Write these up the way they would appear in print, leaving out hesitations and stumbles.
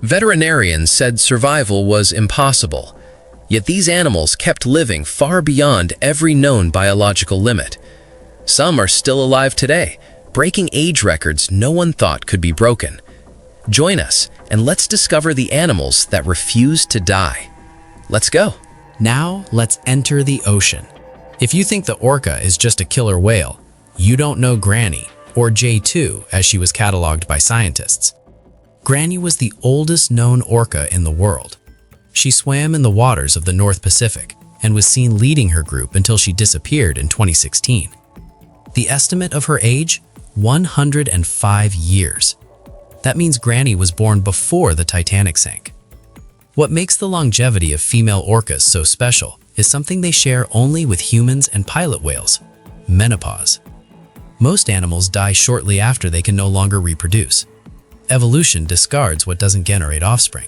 Veterinarians said survival was impossible, yet these animals kept living far beyond every known biological limit. Some are still alive today, breaking age records no one thought could be broken. Join us and let's discover the animals that refuse to die. Let's go. Now, let's enter the ocean. If you think the orca is just a killer whale, you don't know Granny, or J2 as she was cataloged by scientists. Granny was the oldest known orca in the world. She swam in the waters of the North Pacific and was seen leading her group until she disappeared in 2016. The estimate of her age? 105 years. That means Granny was born before the Titanic sank. What makes the longevity of female orcas so special is something they share only with humans and pilot whales: menopause. Most animals die shortly after they can no longer reproduce. Evolution discards what doesn't generate offspring.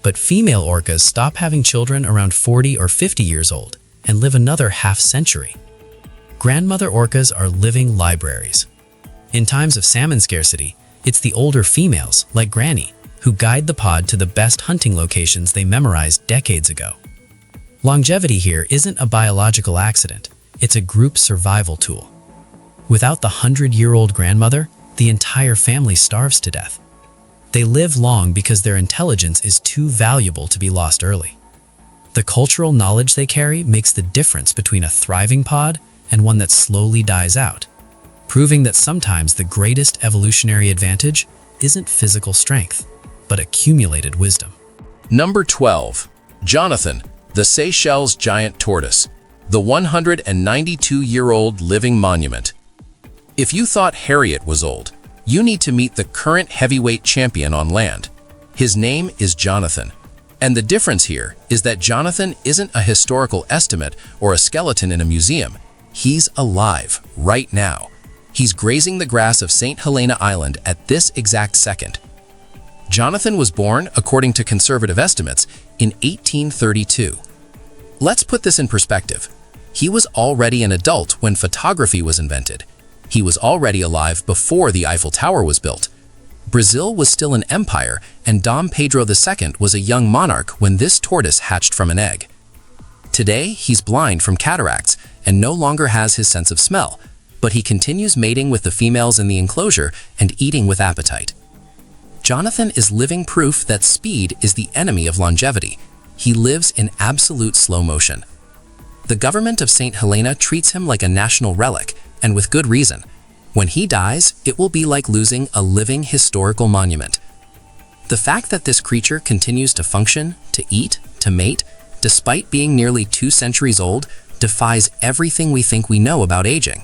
But female orcas stop having children around 40 or 50 years old and live another half-century. Grandmother orcas are living libraries. In times of salmon scarcity, it's the older females, like Granny, who guide the pod to the best hunting locations they memorized decades ago. Longevity here isn't a biological accident, it's a group survival tool. Without the 100-year-old grandmother, the entire family starves to death. They live long because their intelligence is too valuable to be lost early. The cultural knowledge they carry makes the difference between a thriving pod and one that slowly dies out, proving that sometimes the greatest evolutionary advantage isn't physical strength, but accumulated wisdom. Number 12. Jonathan, the Seychelles giant tortoise, the 192-year-old living monument. If you thought Harriet was old, you need to meet the current heavyweight champion on land. His name is Jonathan. And the difference here is that Jonathan isn't a historical estimate or a skeleton in a museum. He's alive right now. He's grazing the grass of St. Helena Island at this exact second. Jonathan was born, according to conservative estimates, in 1832. Let's put this in perspective. He was already an adult when photography was invented. He was already alive before the Eiffel Tower was built. Brazil was still an empire, and Dom Pedro II was a young monarch when this tortoise hatched from an egg. Today, he's blind from cataracts and no longer has his sense of smell, but he continues mating with the females in the enclosure and eating with appetite. Jonathan is living proof that speed is the enemy of longevity. He lives in absolute slow motion. The government of St. Helena treats him like a national relic, and with good reason. When he dies, it will be like losing a living historical monument. The fact that this creature continues to function, to eat, to mate, despite being nearly 2 centuries old, defies everything we think we know about aging.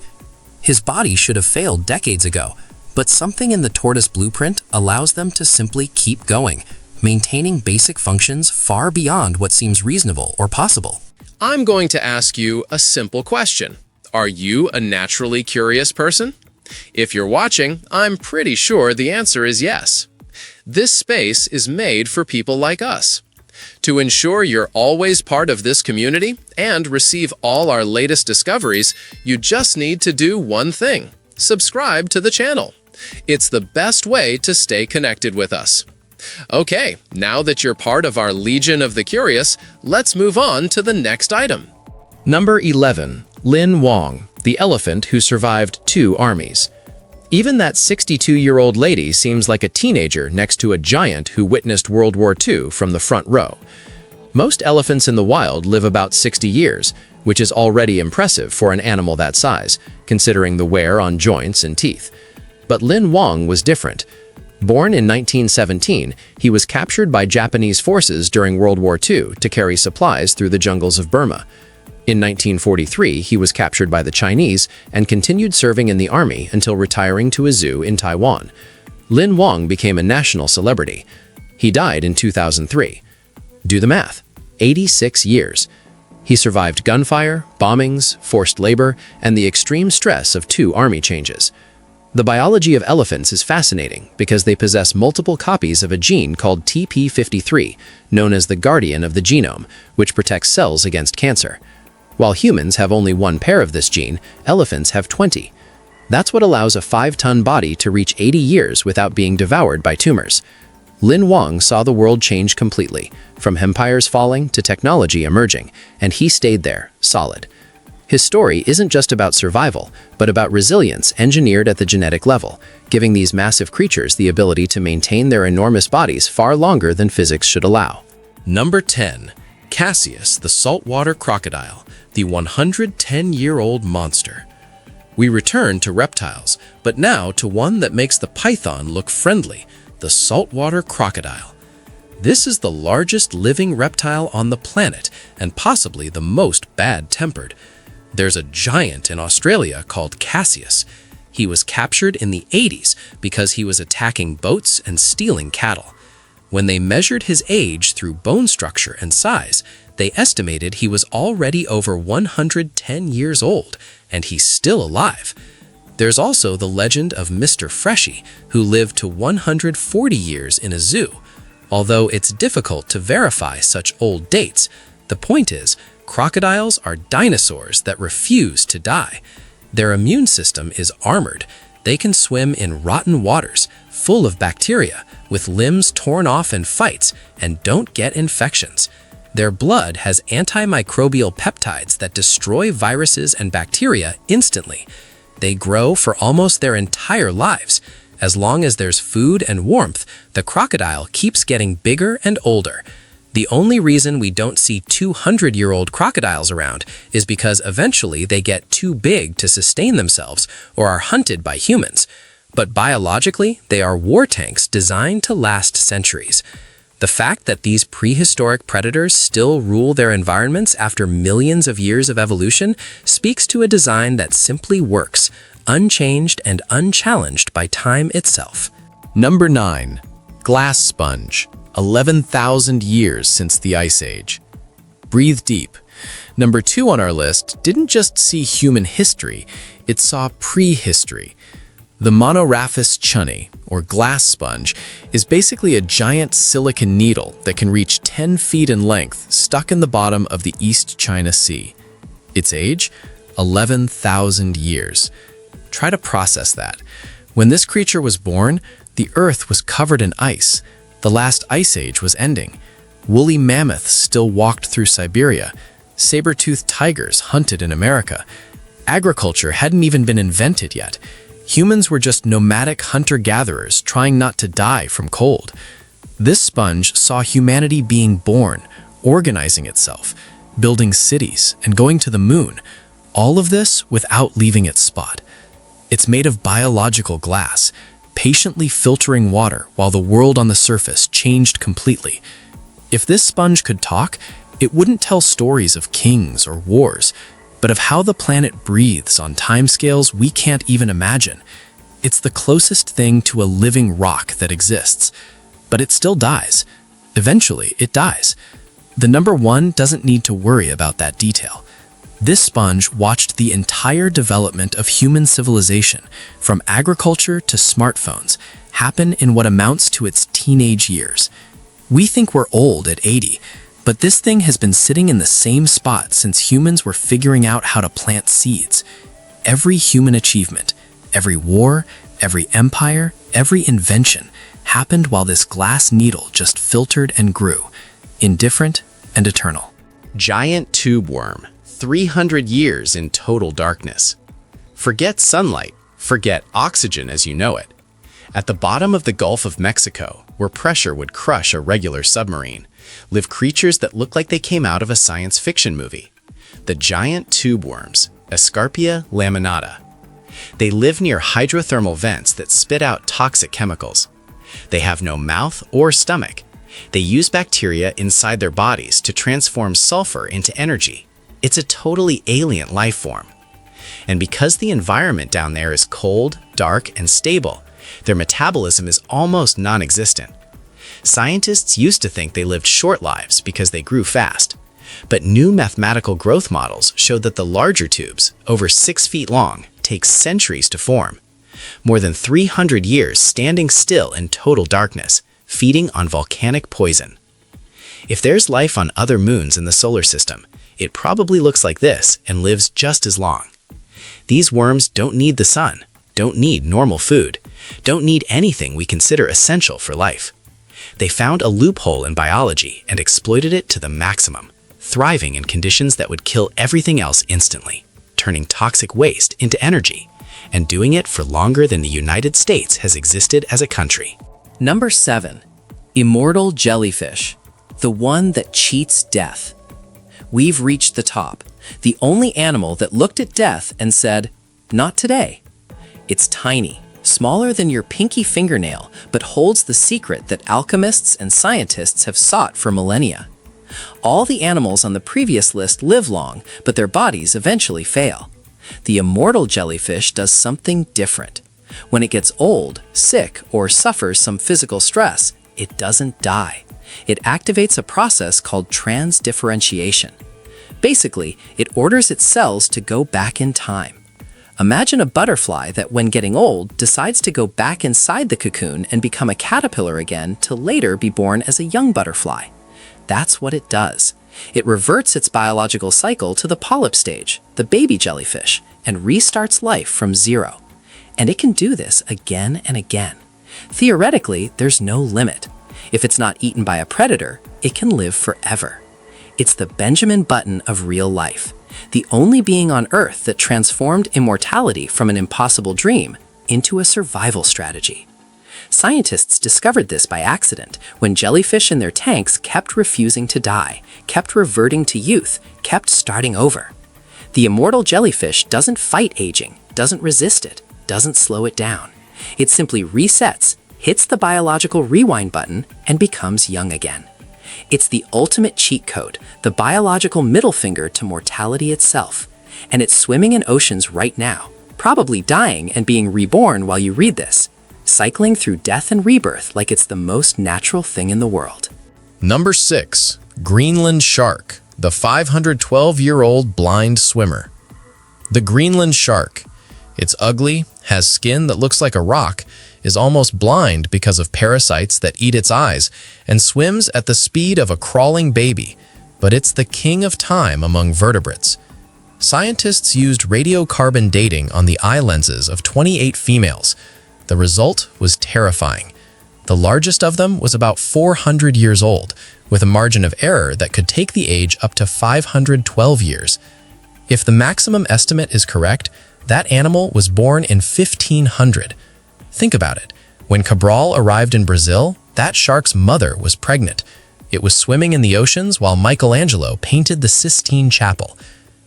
His body should have failed decades ago, but something in the tortoise blueprint allows them to simply keep going, maintaining basic functions far beyond what seems reasonable or possible. I'm going to ask you a simple question. Are you a naturally curious person? If you're watching, I'm pretty sure the answer is yes. This space is made for people like us. To ensure you're always part of this community and receive all our latest discoveries, you just need to do one thing: subscribe to the channel. It's the best way to stay connected with us. Okay, now that you're part of our Legion of the Curious, let's move on to the next item. Number 11. Lin Wang, the elephant who survived 2 armies. Even that 62-year-old lady seems like a teenager next to a giant who witnessed World War II from the front row. Most elephants in the wild live about 60 years, which is already impressive for an animal that size, considering the wear on joints and teeth. But Lin Wang was different. Born in 1917, he was captured by Japanese forces during World War II to carry supplies through the jungles of Burma. In 1943, he was captured by the Chinese and continued serving in the army until retiring to a zoo in Taiwan. Lin Wang became a national celebrity. He died in 2003. Do the math. 86 years. He survived gunfire, bombings, forced labor, and the extreme stress of 2 army changes. The biology of elephants is fascinating because they possess multiple copies of a gene called TP53, known as the guardian of the genome, which protects cells against cancer. While humans have only 1 pair of this gene, elephants have 20. That's what allows a 5-ton body to reach 80 years without being devoured by tumors. Lin Wang saw the world change completely, from empires falling to technology emerging, and he stayed there, solid. His story isn't just about survival, but about resilience engineered at the genetic level, giving these massive creatures the ability to maintain their enormous bodies far longer than physics should allow. Number 10. Cassius, the saltwater crocodile, the 110-year-old monster. We return to reptiles, but now to one that makes the python look friendly, the saltwater crocodile. This is the largest living reptile on the planet and possibly the most bad-tempered. There's a giant in Australia called Cassius. He was captured in the 80s because he was attacking boats and stealing cattle. When they measured his age through bone structure and size, they estimated he was already over 110 years old, and he's still alive. There's also the legend of Mr. Freshy, who lived to 140 years in a zoo. Although it's difficult to verify such old dates, the point is, crocodiles are dinosaurs that refuse to die. Their immune system is armored. They can swim in rotten waters, full of bacteria, with limbs torn off in fights, and don't get infections. Their blood has antimicrobial peptides that destroy viruses and bacteria instantly. They grow for almost their entire lives. As long as there's food and warmth, the crocodile keeps getting bigger and older. The only reason we don't see 200-year-old crocodiles around is because eventually they get too big to sustain themselves or are hunted by humans. But biologically, they are war tanks designed to last centuries. The fact that these prehistoric predators still rule their environments after millions of years of evolution speaks to a design that simply works, unchanged and unchallenged by time itself. Number 9. Glass sponge. 11,000 years since the Ice Age. Breathe deep. Number 2 on our list didn't just see human history, it saw prehistory. The Monoraphis chunni, or glass sponge, is basically a giant silicon needle that can reach 10 feet in length, stuck in the bottom of the East China Sea. Its age? 11,000 years. Try to process that. When this creature was born, the Earth was covered in ice. The last ice age was ending. Woolly mammoths still walked through Siberia. Saber-toothed tigers hunted in America. Agriculture hadn't even been invented yet. Humans were just nomadic hunter-gatherers trying not to die from cold. This sponge saw humanity being born, organizing itself, building cities, and going to the moon. All of this without leaving its spot. It's made of biological glass, patiently filtering water while the world on the surface changed completely. If this sponge could talk, it wouldn't tell stories of kings or wars, but of how the planet breathes on timescales we can't even imagine. It's the closest thing to a living rock that exists, but it still dies. Eventually, it dies. The number 1 doesn't need to worry about that detail. This sponge watched the entire development of human civilization, from agriculture to smartphones, happen in what amounts to its teenage years. We think we're old at 80, but this thing has been sitting in the same spot since humans were figuring out how to plant seeds. Every human achievement, every war, every empire, every invention happened while this glass needle just filtered and grew, indifferent and eternal. Giant tube worm. 300 years in total darkness. Forget sunlight, forget oxygen as you know it. At the bottom of the Gulf of Mexico, where pressure would crush a regular submarine, live creatures that look like they came out of a science fiction movie. The giant tube worms, Escarpia laminata. They live near hydrothermal vents that spit out toxic chemicals. They have no mouth or stomach. They use bacteria inside their bodies to transform sulfur into energy. It's a totally alien life form. And because the environment down there is cold, dark, and stable, their metabolism is almost non-existent. Scientists used to think they lived short lives because they grew fast. But new mathematical growth models showed that the larger tubes, over 6 feet long, take centuries to form. More than 300 years standing still in total darkness, feeding on volcanic poison. If there's life on other moons in the solar system, it probably looks like this and lives just as long. These worms don't need the sun, don't need normal food, don't need anything we consider essential for life. They found a loophole in biology and exploited it to the maximum, thriving in conditions that would kill everything else instantly, turning toxic waste into energy, and doing it for longer than the United States has existed as a country. Number 7. Immortal jellyfish, the one that cheats death. We've reached the top, the only animal that looked at death and said, "Not today." It's tiny, smaller than your pinky fingernail, but holds the secret that alchemists and scientists have sought for millennia. All the animals on the previous list live long, but their bodies eventually fail. The immortal jellyfish does something different. When it gets old, sick, or suffers some physical stress, it doesn't die. It activates a process called transdifferentiation. Basically, it orders its cells to go back in time. Imagine a butterfly that, when getting old, decides to go back inside the cocoon and become a caterpillar again to later be born as a young butterfly. That's what it does. It reverts its biological cycle to the polyp stage, the baby jellyfish, and restarts life from zero. And it can do this again and again. Theoretically, there's no limit. If it's not eaten by a predator, it can live forever. It's the Benjamin Button of real life, the only being on Earth that transformed immortality from an impossible dream into a survival strategy. Scientists discovered this by accident when jellyfish in their tanks kept refusing to die, kept reverting to youth, kept starting over. The immortal jellyfish doesn't fight aging, doesn't resist it, doesn't slow it down. It simply resets, hits the biological rewind button, and becomes young again. It's the ultimate cheat code, the biological middle finger to mortality itself. And it's swimming in oceans right now, probably dying and being reborn while you read this, cycling through death and rebirth like it's the most natural thing in the world. Number 6. Greenland shark, the 512-year-old blind swimmer. The Greenland shark. It's ugly, has skin that looks like a rock, is almost blind because of parasites that eat its eyes, and swims at the speed of a crawling baby, but it's the king of time among vertebrates. Scientists used radiocarbon dating on the eye lenses of 28 females. The result was terrifying. The largest of them was about 400 years old, with a margin of error that could take the age up to 512 years. If the maximum estimate is correct, that animal was born in 1500. Think about it. When Cabral arrived in Brazil, that shark's mother was pregnant. It was swimming in the oceans while Michelangelo painted the Sistine Chapel.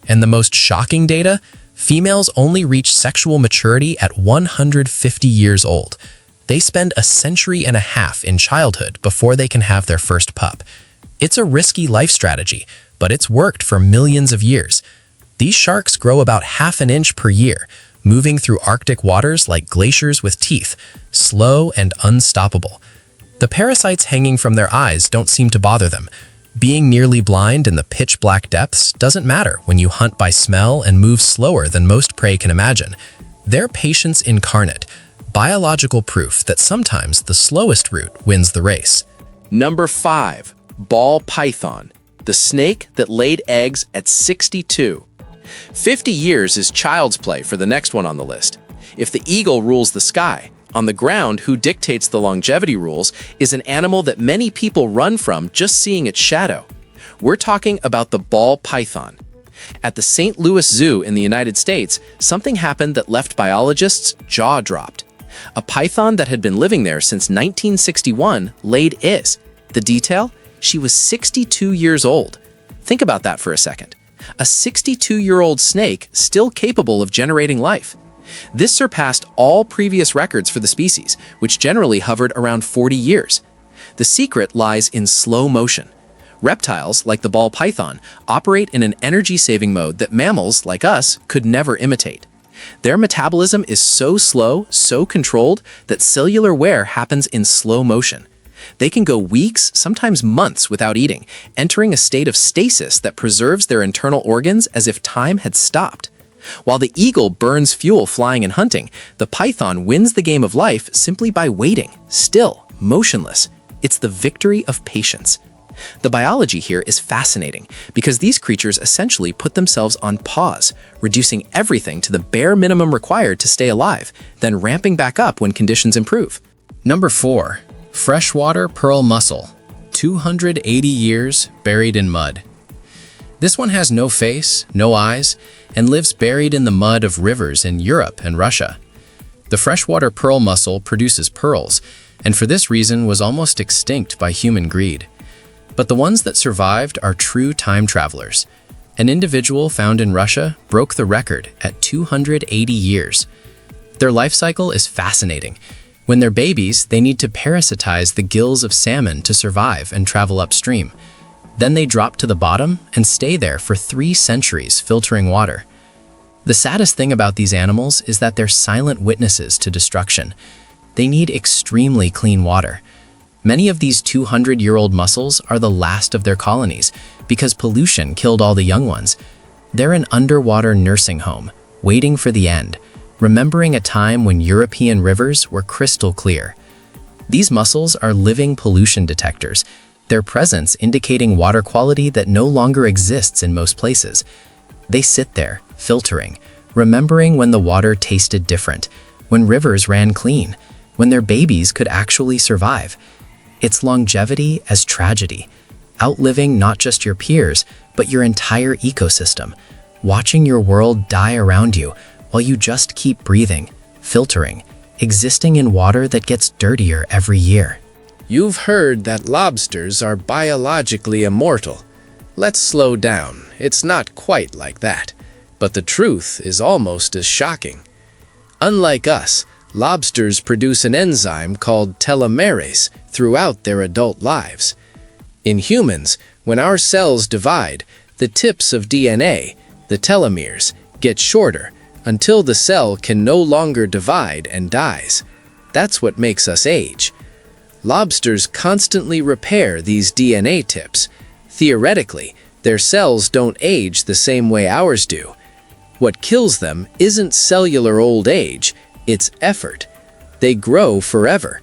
And the most shocking data? Females only reach sexual maturity at 150 years old. They spend a century and a half in childhood before they can have their first pup. It's a risky life strategy, but it's worked for millions of years. These sharks grow about half an inch per year, moving through Arctic waters like glaciers with teeth, slow and unstoppable. The parasites hanging from their eyes don't seem to bother them. Being nearly blind in the pitch-black depths doesn't matter when you hunt by smell and move slower than most prey can imagine. They're patience incarnate, biological proof that sometimes the slowest route wins the race. Number 5. Ball python, the snake that laid eggs at 62. 50 years is child's play for the next one on the list. If the eagle rules the sky, on the ground, who dictates the longevity rules is an animal that many people run from just seeing its shadow. We're talking about the ball python. At the St. Louis Zoo in the United States, something happened that left biologists' jaw dropped. A python that had been living there since 1961 laid eggs. The detail? She was 62 years old. Think about that for a second. A 62-year-old snake still capable of generating life. This surpassed all previous records for the species, which generally hovered around 40 years. The secret lies in slow motion. Reptiles, like the ball python, operate in an energy-saving mode that mammals, like us, could never imitate. Their metabolism is so slow, so controlled, that cellular wear happens in slow motion. They can go weeks, sometimes months without eating, entering a state of stasis that preserves their internal organs as if time had stopped. While the eagle burns fuel flying and hunting, the python wins the game of life simply by waiting, still, motionless. It's the victory of patience. The biology here is fascinating because these creatures essentially put themselves on pause, reducing everything to the bare minimum required to stay alive, then ramping back up when conditions improve. Number 4. Freshwater pearl mussel, 280 years buried in mud. This one has no face, no eyes, and lives buried in the mud of rivers in Europe and Russia. The freshwater pearl mussel produces pearls, and for this reason was almost extinct by human greed. But the ones that survived are true time travelers. An individual found in Russia broke the record at 280 years. Their life cycle is fascinating. When they're babies, they need to parasitize the gills of salmon to survive and travel upstream. Then they drop to the bottom and stay there for 3 centuries filtering water. The saddest thing about these animals is that they're silent witnesses to destruction. They need extremely clean water. Many of these 200-year-old mussels are the last of their colonies because pollution killed all the young ones. They're an underwater nursing home, waiting for the end, remembering a time when European rivers were crystal clear. These mussels are living pollution detectors, their presence indicating water quality that no longer exists in most places. They sit there, filtering, remembering when the water tasted different, when rivers ran clean, when their babies could actually survive. It's longevity as tragedy, outliving not just your peers, but your entire ecosystem, watching your world die around you while you just keep breathing, filtering, existing in water that gets dirtier every year. You've heard that lobsters are biologically immortal. Let's slow down. It's not quite like that. But the truth is almost as shocking. Unlike us, lobsters produce an enzyme called telomerase throughout their adult lives. In humans, when our cells divide, the tips of DNA, the telomeres, get shorter until the cell can no longer divide and dies. That's what makes us age. Lobsters constantly repair these DNA tips. Theoretically, their cells don't age the same way ours do. What kills them isn't cellular old age, it's effort. They grow forever.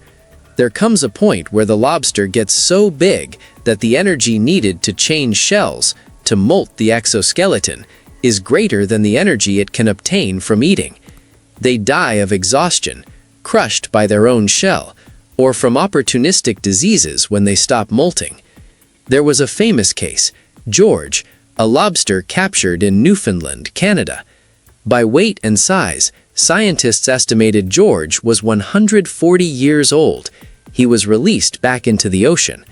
There comes a point where the lobster gets so big that the energy needed to change shells, to molt the exoskeleton, is greater than the energy it can obtain from eating. They die of exhaustion, crushed by their own shell, or from opportunistic diseases when they stop molting. There was a famous case, George, a lobster captured in Newfoundland, Canada. By weight and size, scientists estimated George was 140 years old. He was released back into the ocean.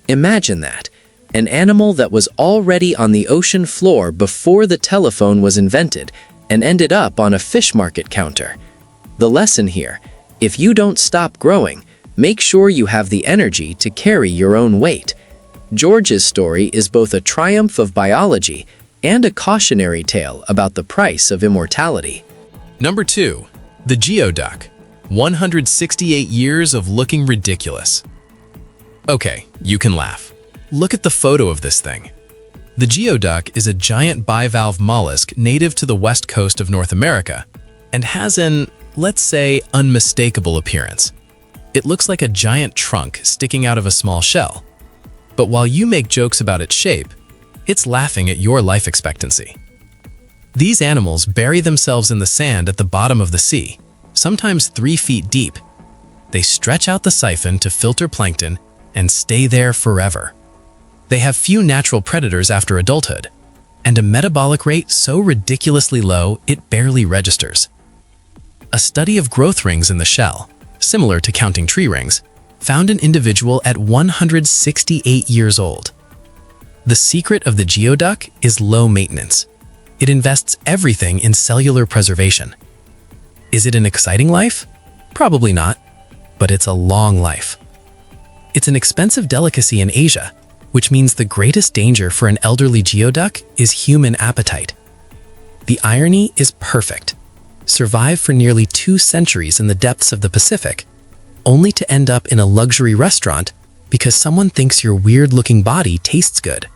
Imagine that. An animal that was already on the ocean floor before the telephone was invented and ended up on a fish market counter. The lesson here, if you don't stop growing, make sure you have the energy to carry your own weight. George's story is both a triumph of biology and a cautionary tale about the price of immortality. Number 2. The geoduck. 168 years of looking ridiculous. Okay, you can laugh. Look at the photo of this thing. The geoduck is a giant bivalve mollusk native to the west coast of North America and has an, let's say, unmistakable appearance. It looks like a giant trunk sticking out of a small shell. But while you make jokes about its shape, it's laughing at your life expectancy. These animals bury themselves in the sand at the bottom of the sea, sometimes 3 feet deep. They stretch out the siphon to filter plankton and stay there forever. They have few natural predators after adulthood, and a metabolic rate so ridiculously low it barely registers. A study of growth rings in the shell, similar to counting tree rings, found an individual at 168 years old. The secret of the geoduck is low maintenance. It invests everything in cellular preservation. Is it an exciting life? Probably not, but it's a long life. It's an expensive delicacy in Asia, which means the greatest danger for an elderly geoduck is human appetite. The irony is perfect. Survive for nearly 2 centuries in the depths of the Pacific, only to end up in a luxury restaurant because someone thinks your weird-looking body tastes good.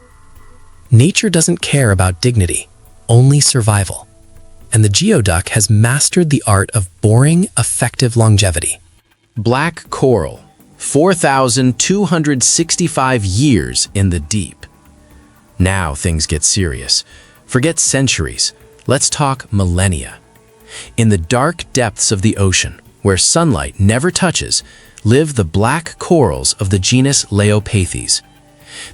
Nature doesn't care about dignity, only survival. And the geoduck has mastered the art of boring, effective longevity. Black coral, 4,265 years in the deep. Now things get serious. Forget centuries. Let's talk millennia. In the dark depths of the ocean, where sunlight never touches, live the black corals of the genus Leopathes.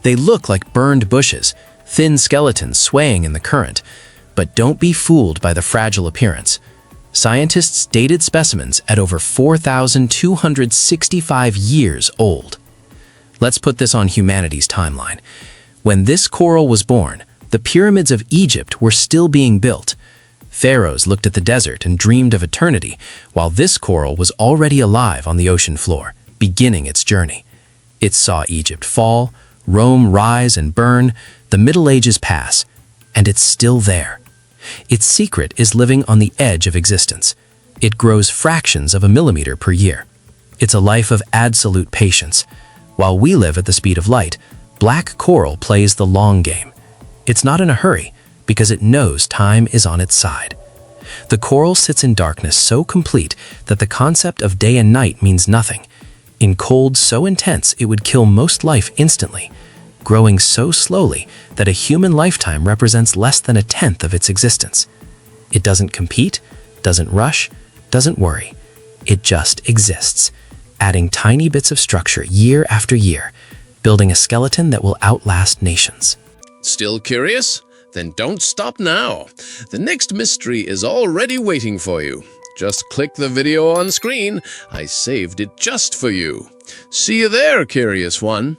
They look like burned bushes, thin skeletons swaying in the current, but don't be fooled by the fragile appearance. Scientists dated specimens at over 4,265 years old. Let's put this on humanity's timeline. When this coral was born, the pyramids of Egypt were still being built. Pharaohs looked at the desert and dreamed of eternity, while this coral was already alive on the ocean floor, beginning its journey. It saw Egypt fall, Rome rise and burn, the Middle Ages pass, and it's still there. Its secret is living on the edge of existence. It grows fractions of a millimeter per year. It's a life of absolute patience. While we live at the speed of light, black coral plays the long game. It's not in a hurry because it knows time is on its side. The coral sits in darkness so complete that the concept of day and night means nothing. In cold so intense it would kill most life instantly, growing so slowly that a human lifetime represents less than a tenth of its existence. It doesn't compete, doesn't rush, doesn't worry. It just exists, adding tiny bits of structure year after year, building a skeleton that will outlast nations. Still curious? Then don't stop now. The next mystery is already waiting for you. Just click the video on screen. I saved it just for you. See you there, curious one.